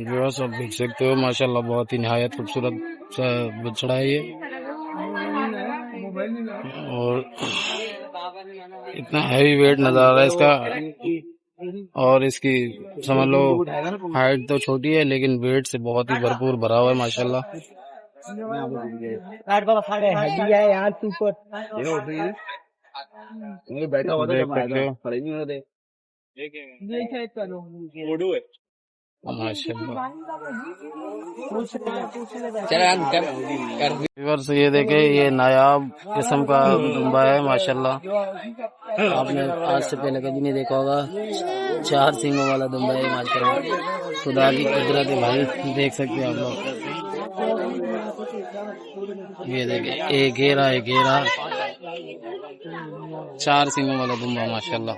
जो सब देख सकते हो माशाल्लाह, बहुत ही निहायत खूबसूरत सा बछड़ा है ये। और इतना हैवी वेट नजर आ रहा है इसका, और इसकी समझ लो हाइट तो छोटी है लेकिन वेट से बहुत ही भरपूर भरा हुआ है माशाल्लाह। बैठा हुआ देख सकते हो माशाल्लाह। व्यूअर्स ये देखे, ये नायाब किस्म का दुम्बा है माशाल्लाह। आपने आज से पहले कभी नहीं देखा होगा। 4 सींगों वाला दुम्बा है माशाल्लाह। खुदा की कुदरत है भाई, देख सकते हैं आप लोग। ये देखे, एक घेरा 4 सींगों वाला दुम्बा माशाल्लाह।